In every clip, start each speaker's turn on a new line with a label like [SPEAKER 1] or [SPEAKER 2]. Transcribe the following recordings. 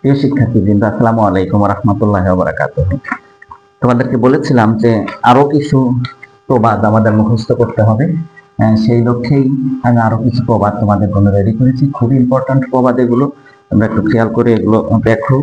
[SPEAKER 1] প্রিয় শিক্ষার্থীবৃন্দ, আসসালামু আলাইকুম ওয়া রাহমাতুল্লাহি ওয়া বারাকাতুহু। তোমাদেরকে বলেছিলাম যে আরো কিছু প্রবাদ আমাদের মুখস্থ করতে হবে। সেই লক্ষ্যেই আমি আরো কিছু প্রবাদ তোমাদের জন্য রেডি করেছি। খুব ইম্পর্টেন্ট প্রবাদ এগুলো, তোমরা একটু খেয়াল করে এগুলো দেখো,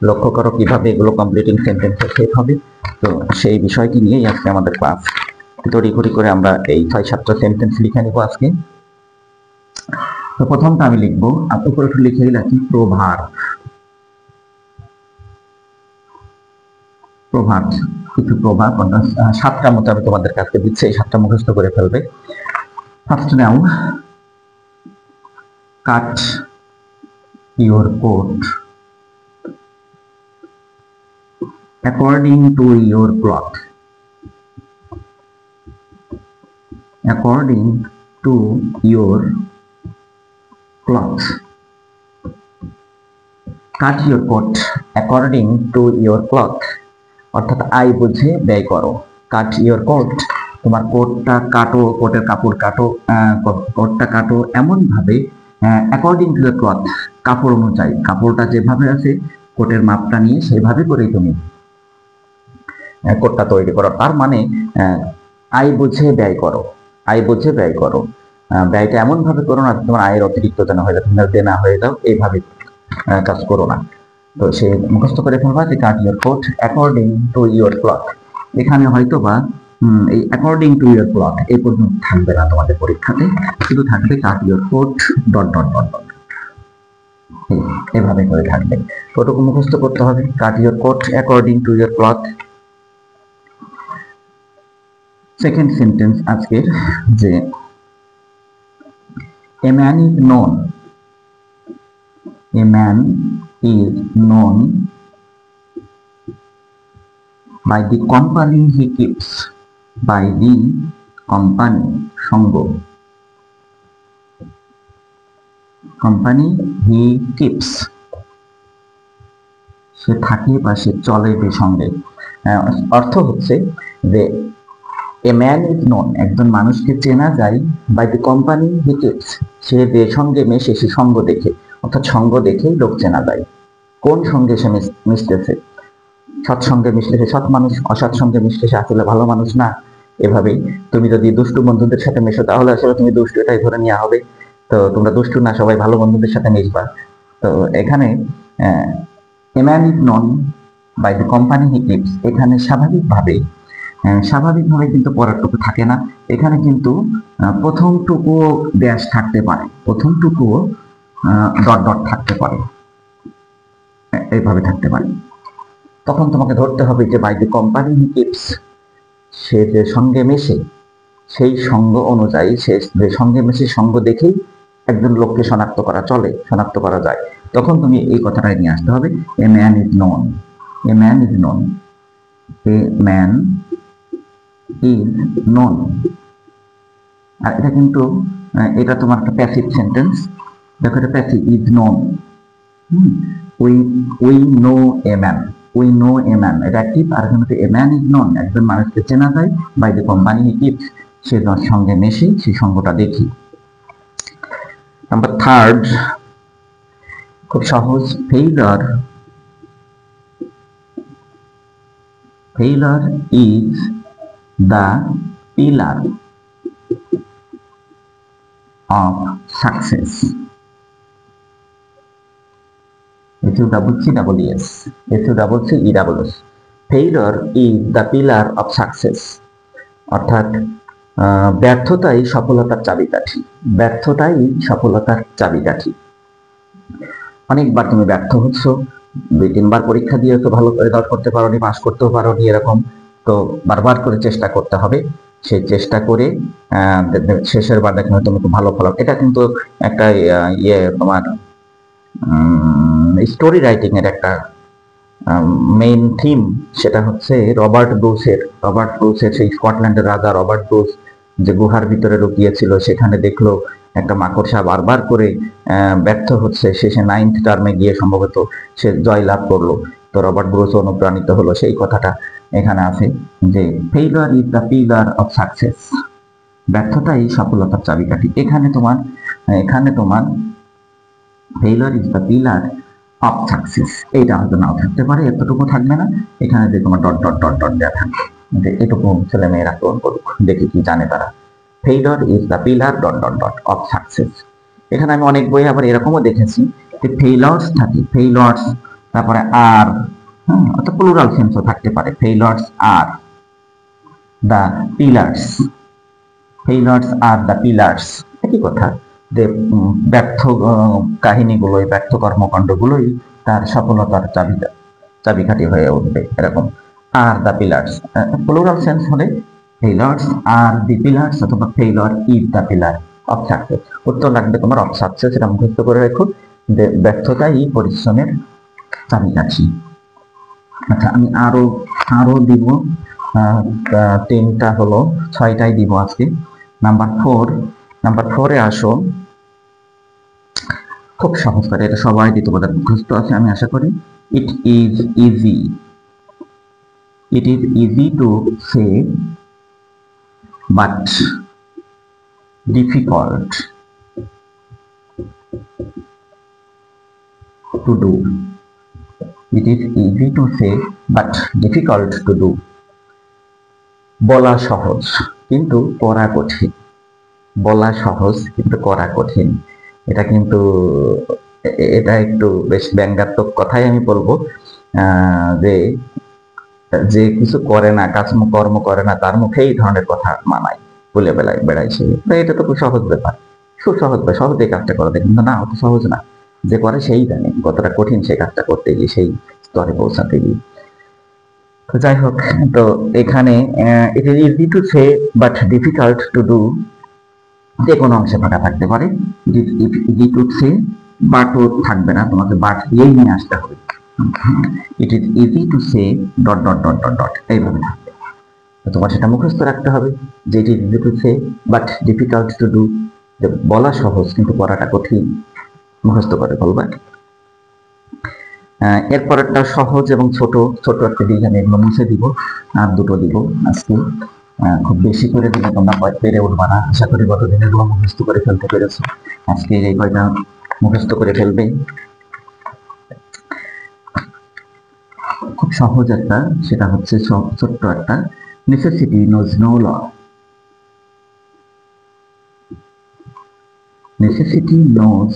[SPEAKER 1] লক্ষ্য করো কিভাবে এগুলো কমপ্লিটিং সেন্টেন্সে শেষ হবে। তো সেই বিষয়টি নিয়েই আজকে আমাদের ক্লাস। তড়িঘড়ি করে আমরা এই ৬-৭টা সেন্টেন্স লিখে নিব আজকে। তো প্রথমটা আমি লিখবো, উপরে একটু লিখেই রাখি, প্রভাব। প্রভাব, কিছু প্রভাব, 7টা মতো আমি তোমাদের কাছে দিচ্ছি, এই 7টা মুখস্থ করে ফেলবে। First now, cut your coat according to your cloth. According to your cloth. Cut your coat according to your cloth, অর্থাৎ আয় বুঝে ব্যয় করো। কাট ইউর কোট, তোমার কোটটা কাটো, কোটের কাপড় কাটো, কোটটা কাটো এমন ভাবে, অ্যাকর্ডিং টু দ্য ক্লথ, কাপড় অনুযায়ী, কাপড়টা যেভাবে আছে কোটের মাপটা নিয়ে সেভাবে করেই তুমি কোটটা তৈরি করো। তার মানে আয় বুঝে ব্যয় করো, আয় বুঝে ব্যয় করো। ব্যয়টা এমন ভাবে করো না তোমার আয়ের অতিরিক্ত যেন হয়ে যায়, তোমার দেনা হয়ে যাও, এইভাবে কাজ করো না। তো সে মুখস্থ করে ফেলবা যে cut your coat according to your cloth. এখানে হয়তো বা এই অ্যাকর্ডিং টু ইউর ক্লথ এই পর্যন্ত থাকবে না তোমাদের পরীক্ষাতে, শুধু থাকবে cut your coat dot dot dot dot, এভাবে করে থাকবে। ওটুকু মুখস্থ করতে হবে, cut your coat according to your cloth. Second sentence আজকের, যে a man is known, a man is known by the company he keeps, by the company, সঙ্গ, company he keeps, সে থাকে বা সে চলে যে সঙ্গে। অর্থ হচ্ছে যে এ ম্যান ইজ নোন, একজন মানুষকে চেনা যায়, by the company he keeps, সে যে সঙ্গে মেশে সে সঙ্গ দেখে, অর্থাৎ সঙ্গ দেখেই লোক চেনা যায়। কোন সঙ্গে সে মিশতেছে, সৎসঙ্গে মিশলে সে সৎ মানুষ, অসৎ সঙ্গে মিশলে সে আসলে ভালো মানুষ না। এভাবেই তুমি যদি দুষ্টু বন্ধুদের সাথে মেশো তাহলে আসলে তুমি দুষ্টু, এটাই ধরে নেওয়া হবে। তো তোমরা দুষ্টু না, সবাই ভালো বন্ধুদের সাথে মিশবা। তো এখানে a man is known by the company he keeps, এখানে স্বাভাবিকভাবে কিন্তু পরেরটুকু থাকে না, এখানে কিন্তু প্রথমটুকুও ড্যাশ থাকতে পারে, প্রথমটুকুও ডট ডট থাকতে পারে, এইভাবে থাকতে পারে। তখন তোমাকে ধরতে হবে যে by the company he keeps, সে যে সঙ্গে মেশে সেই সঙ্গ অনুযায়ী, সে যে সঙ্গে মেশে সঙ্গ দেখেই একজন লোককে শনাক্ত করা যায়। তখন তুমি এই কথাটাই নিয়ে আসতে হবে, a man is known, a man is known, a man is known. আর এটা কিন্তু এটা তোমার একটা প্যাসিভ সেন্টেন্স, দেখো এটা passive, is known. We know a man, we know a man, এটা অ্যাক্টিভ। আর এখানে এ ম্যান ইজ নোন, একজন মানুষকে চেনা যায় by the company he keeps, সে সঙ্গে মেশে সেই সঙ্গটা দেখি। নাম্বার থার্ড, খুব সহজ, failure, failure is the pillar of success. FUCCES, FUCCES, failure is the pillar of success, অর্থাৎ ব্যর্থতাই সফলতার চাবিকাঠি, ব্যর্থতাই সফলতার চাবিকাঠি। অনেকবার তুমি ব্যর্থ হচ্ছ, 2-3বার পরীক্ষা দিয়েছো, ভালো রেজাল্ট করতে পারোনি, পাস করতেও পারোনি, এরকম। তো বারবার করে চেষ্টা করতে হবে, সেই চেষ্টা করে শেষের বার দেখো তুমি খুব ভালো ফল। এটা কিন্তু একটা তোমার স্টোরি রাইটিং এর একটা মেইন থিম, সেটা হচ্ছে রবার্ট ব্রুসের সেই স্কটল্যান্ডের রাজা রবার্ট ব্রুস যে গুহার ভিতরে লুকিয়েছিল, সেখানে দেখলো একটা মাকড়সা বারবার করে ব্যর্থ হচ্ছে, শেষে 9th টার্মে গিয়ে সম্ভবত সে জয় লাভ করলো। তো রবার্ট ব্রুস অনুপ্রাণিত হলো, সেই কথাটা এখানে আছে যে failure is the pillar of success, ব্যর্থতাই সফলতার চাবিকাঠি। এখানে তোমার failure is the pillar of success, এইটা হয়তো নাও থাকতে পারে, এতটুকু থাকবে না, এখানে যে তোমার ডট ডট ডট ডট দেওয়া থাকবে, যে এটুকু ছেলে মেয়েরা পূরণ করুক, দেখি কি জানে তারা। Failure is the pillar dot dot dot of success. এখানে আমি অনেক বই আবার এরকমও দেখেছি যে ফেইলর্স থাকে, ফেইলর্স তারপরে আর, অর্থাৎ প্লুরাল সেন্সও থাকতে পারে, failures are the pillars, failures are the pillars, একই কথা, যে ব্যর্থ কাহিনীগুলোই, ব্যর্থ কর্মকাণ্ডগুলোই তার সফলতার চাবিকাঠি হয়ে উঠবে, এরকম। আর দ্য পিলার্স প্লুরাল সেন্স হলে ফেইলর্স আর দি পিলার্স অথবা failure is the pillar of success. উত্তর লাগবে তোমার অফ সাকসেস, এটা মুখস্থ করে রেখো, যে ব্যর্থতাই পরিশ্রমের চাবিকাঠি। আচ্ছা, আমি আরো দিব, তিনটা হলো, 6টাই দিব আজকে। নাম্বার 4-এ আসো। খুব সহজ করে, এটা সবাই দিতে পারে, মুখস্থ আছে আমি আশা করি। ইট is easy to say but difficult to do. It is easy to say but difficult to do. বলা সহজ কিন্তু করা কঠিন, বলা সহজ কিন্তু করা কঠিন। এটা কিন্তু এটা একটু বেশ ব্যঙ্গাত্মক কথাই আমি বলবো, যে যে কিছু করে না, কর্ম করে না, তার মুখে এই ধরনের কথা মানায়, বলে বেড়ায় সে। এটা তো খুব সহজ ব্যাপার, খুব সহজ ব্যাপার, সহজে কাজটা করা যায়, কিন্তু না, অত সহজ না। যে করে সেই জানে কতটা কঠিন সেই কাজটা করতে গিয়ে, সেই স্তরে পৌঁছাতে গিয়ে। তো যাই হোক, তো এখানে it is easy to say but difficult to do, যে কোনো অংশে ফাঁকা থাকতে পারে। It is easy to say, বাটও থাকবে না, তোমাকে বাট দিয়েই নিয়ে আসতে হবে। It is easy to say dot dot dot dot dot, এইভাবে থাকবে। তোমার সেটা মুখস্থ রাখতে হবে, যে it is easy to say but difficult to do, যে বলা সহজ কিন্তু করাটা কঠিন, মুখস্থ করে বলবা। এরপরেরটা সহজ এবং ছোট ছোট একটা দিক, আমি এগুলো মুছে দিব, আর দুটো দিব আজকে, খুব বেশি করে দিলে তোমরা পেরে উঠবা না। আশা করি গতদিন এগুলো মুখস্থ করে ফেলতে পেরেছো, আজকে এই কয়টা মুখস্থ করে ফেলবে। খুব সহজ একটা, সেটা হচ্ছে ছোট্ট একটা, necessity knows no law. Necessity knows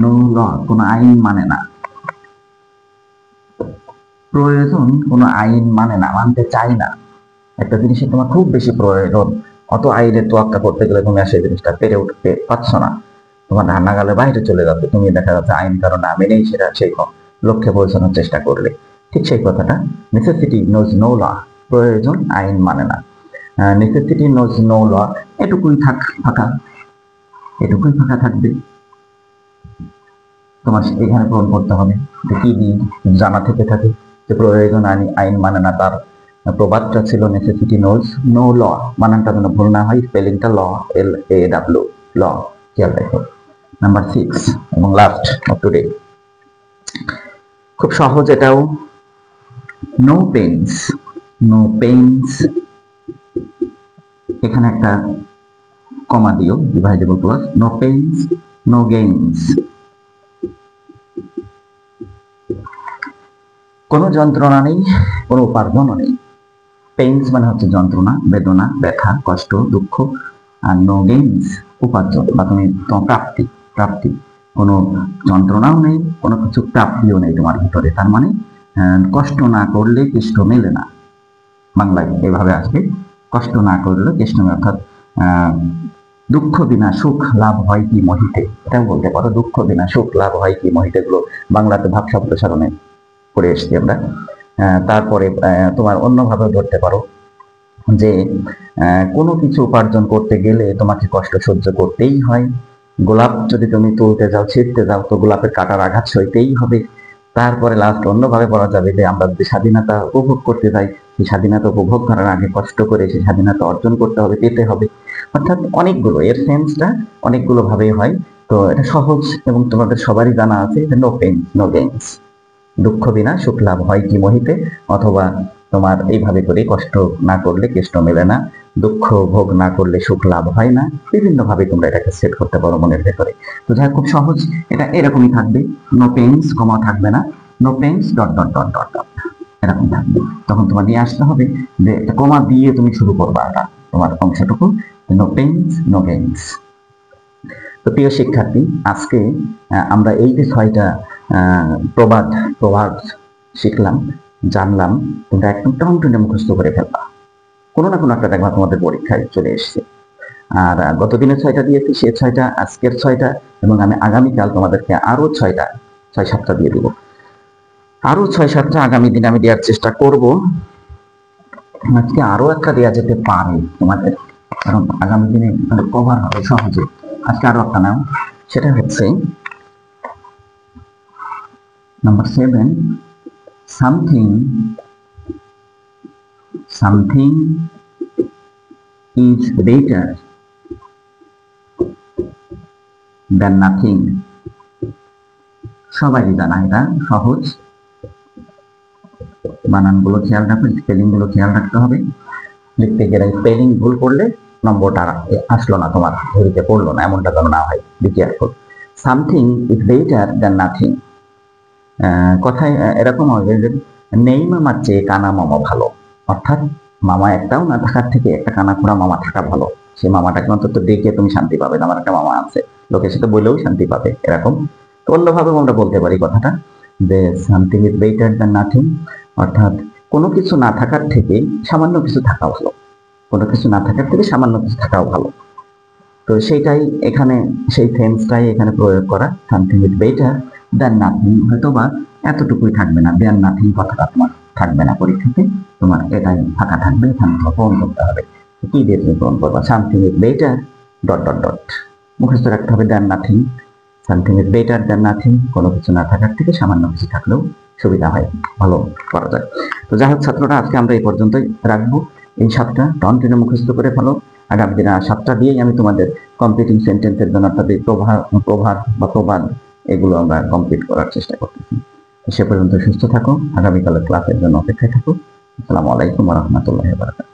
[SPEAKER 1] no law, কোনো আইন মানে না। প্রয়োজন কোনো আইন মানে না, মানতে চাই না। একটা জিনিসের তোমার খুব বেশি প্রয়োজন, অত আইনের তোয়াক্কা করতে গেলে তুমি সেই জিনিসটা পেরে উঠতে পারছো না, তোমার নাগালের বাইরে চলে যাচ্ছে, তুমি দেখা যাচ্ছে আইন কারণ না মেনেই সেটা সেই লক্ষ্যে পৌঁছানোর চেষ্টা করলে। ঠিক সেই কথাটা, নেসেসিটি নোজ নো ল, প্রয়োজন আইন মানে না। নেসেসিটি নোজ নো ল, এটুকুই ফাঁকা, এটুকুই ফাঁকা থাকবে। তোমার এখানে পূরণ করতে হবে, যে কি জানা থেকে থাকে যে প্রয়োজন আইন মানে না, তার প্রবাদটা ছিল নেসেসিটি নোজ নো ল, বানানটা যেন ভুল না হয়, স্পেলিংটা ল, LAW, ল, খেয়াল রাখো। নাম্বার 6 এবং লাস্ট অফ টুডে, খুব সহজ এটাও। নো পেইনস, নো পেইনস, এখানে একটা কমা দিও, dividable clause, no pains no gains. কোনো যন্ত্রণা নেই, কোনো উপার্জনও নেই। পেইনস মানে হচ্ছে যন্ত্রণা, বেদনা, ব্যথা, কষ্ট, দুঃখ। আর নো গেইনস, উপার্জন বা তোমার প্রাপ্তি, কোনো যন্ত্রণাও নেই, কোনো কিছু প্রাপ্তিও নেই তোমার ভিতরে। তার মানে কষ্ট না করলে কেষ্ট মেলে না, বাংলায় এভাবে আসবে, কষ্ট না করলে কেষ্ট মেলে, অর্থাৎ দুঃখ বিনা সুখ লাভ হয় কি মহিতে, এটাও বলতে পারো, দুঃখ বিনা সুখ লাভ হয় কি মহিতে, গুলো বাংলাতে ভাব সম্প্রসারণে পড়ে এসছি আমরা। তারপরে তোমার অন্যভাবে ধরতে পারো, যে কোনো কিছু উপার্জন করতে গেলে তোমাকে কষ্ট সহ্য করতেই হয়। গোলাপ যদি তুমি তুলতে যাও, ছিঁড়তে যাও, তো গোলাপের কাটার আঘাত সইতেই হবে। তারপরে লাস্ট অন্যভাবে বলা যাবে যে আমরা যদি স্বাধীনতা উপভোগ করতে যাই, সেই স্বাধীনতা উপভোগ করার আগে কষ্ট করে সেই স্বাধীনতা অর্জন করতে হবে, পেতে হবে। অর্থাৎ অনেকগুলো, এর সেন্সটা অনেকগুলো ভাবেই হয়। তো এটা সহজ এবং তোমাদের সবারই জানা আছে, নো পেইন নো গেইনস, দুঃখ বিনা সুখ লাভ হয় কি মহিতে, অথবা তোমার এইভাবে করে কষ্ট না করলে কেষ্ট মেলে না, দুঃখ ভোগ না করলে সুখ লাভ হয় না, বিভিন্ন ভাবে তোমরা এটাকে সেট করতে পারো মনের ভেতরে। তো যাই খুব সহজ, এটা এরকমই থাকবে, নো পেইনস কমা থাকবে না, no pains dot dot dot dot dot এরকম থাকবে। তখন তোমার নিয়ে আসতে হবে যে কমা দিয়ে তুমি শুরু করবা এটা তোমার অংশটুকু, নো পেইনস নো গেইনস। তো প্রিয় শিক্ষার্থী, আজকে আমরা এই যে 6টা প্রবাদ শিখলাম, জানলাম, তোমরা একদম টনটনে মুখস্থ করে ফেলবা। কোনো না কোনো একটা দেখবা তোমাদের পরীক্ষায় চলে এসছে। আর গত দিনের 6টা দিয়েছি, সে 6টা, আজকের 6টা, এবং আমি আগামীকাল তোমাদেরকে আরো 6-7টা দিয়ে দিব। আরো 6-7টা আগামী দিনে আমি দেওয়ার চেষ্টা করব। আজকে আরো একটা দেওয়া যেতে পারে তোমাদের, কারণ আগামী দিনে কভার হবে সহজে। আজকে আরো একটা নাও, সেটা হচ্ছে number 7, something is better than nothing। সবাই জানা, এটা সহজ। বানানগুলো খেয়াল রাখবে, স্পেলিং গুলো খেয়াল রাখতে হবে। লিখতে গেলে স্পেলিং ভুল করলে নম্বরটা আসলো না, তোমার ঘড়িতে পড়লো না, এমনটা যেন না হয়। Be careful. Something is better than nothing. কথায় এরকম হবে যে নেই মামার চেয়ে কানা মামা ভালো, অর্থাৎ মামা একটাও না থাকার থেকে একটা কানা খোড়া মামা থাকা ভালো। সেই মামাটাকে অন্তত ডেকে তুমি শান্তি পাবে, আমার একটা মামা আছে, লোকের সাথে বলেও শান্তি পাবে, এরকম। তো অন্যভাবে আমরা বলতে পারি কথাটা যে something is better than nothing, অর্থাৎ কোনো কিছু না থাকার থেকে সামান্য কিছু থাকা ভালো, কোনো কিছু না থাকার থেকে সামান্য কিছু থাকাও ভালো। তো সেইটাই এখানে, সেই সেন্সটাই এখানে প্রয়োগ করা, something is better than nothing. হয়তো বা এতটুকুই থাকবে না, দ্যান নাথিং কথাটা তোমার থাকবে না পরীক্ষাতে, তোমার এটাই ফাঁকা থাকবে, এখানে পূরণ করতে হবে। কি দিয়ে তুমি পূরণ করবা? Something is better dot dot dot মুখস্থ রাখতে হবে, than nothing. Something is better than nothing, কোনো কিছু না থাকার থেকে সামান্য কিছু থাকলেও সুবিধা হয়, ভালো করা যায়। তো যাই হোক ছাত্ররা, আজকে আমরা এই পর্যন্তই রাখবো। এই 7টা টনটনে মুখস্থ করে ফেলো। আগামী দিনে 7টা দিয়েই আমি তোমাদের কমপ্লিটিং সেন্টেন্সের জন্য, অর্থাৎ প্রভাব বা প্রবাদ, এগুলো আমরা কমপ্লিট করার চেষ্টা করতেছি। সে পর্যন্ত সুস্থ থাকো, আগামীকালের ক্লাসের জন্য অপেক্ষায় থাকো। আসসালামু আলাইকুম ওয়া রাহমাতুল্লাহি ওয়া বারাকাতুহু।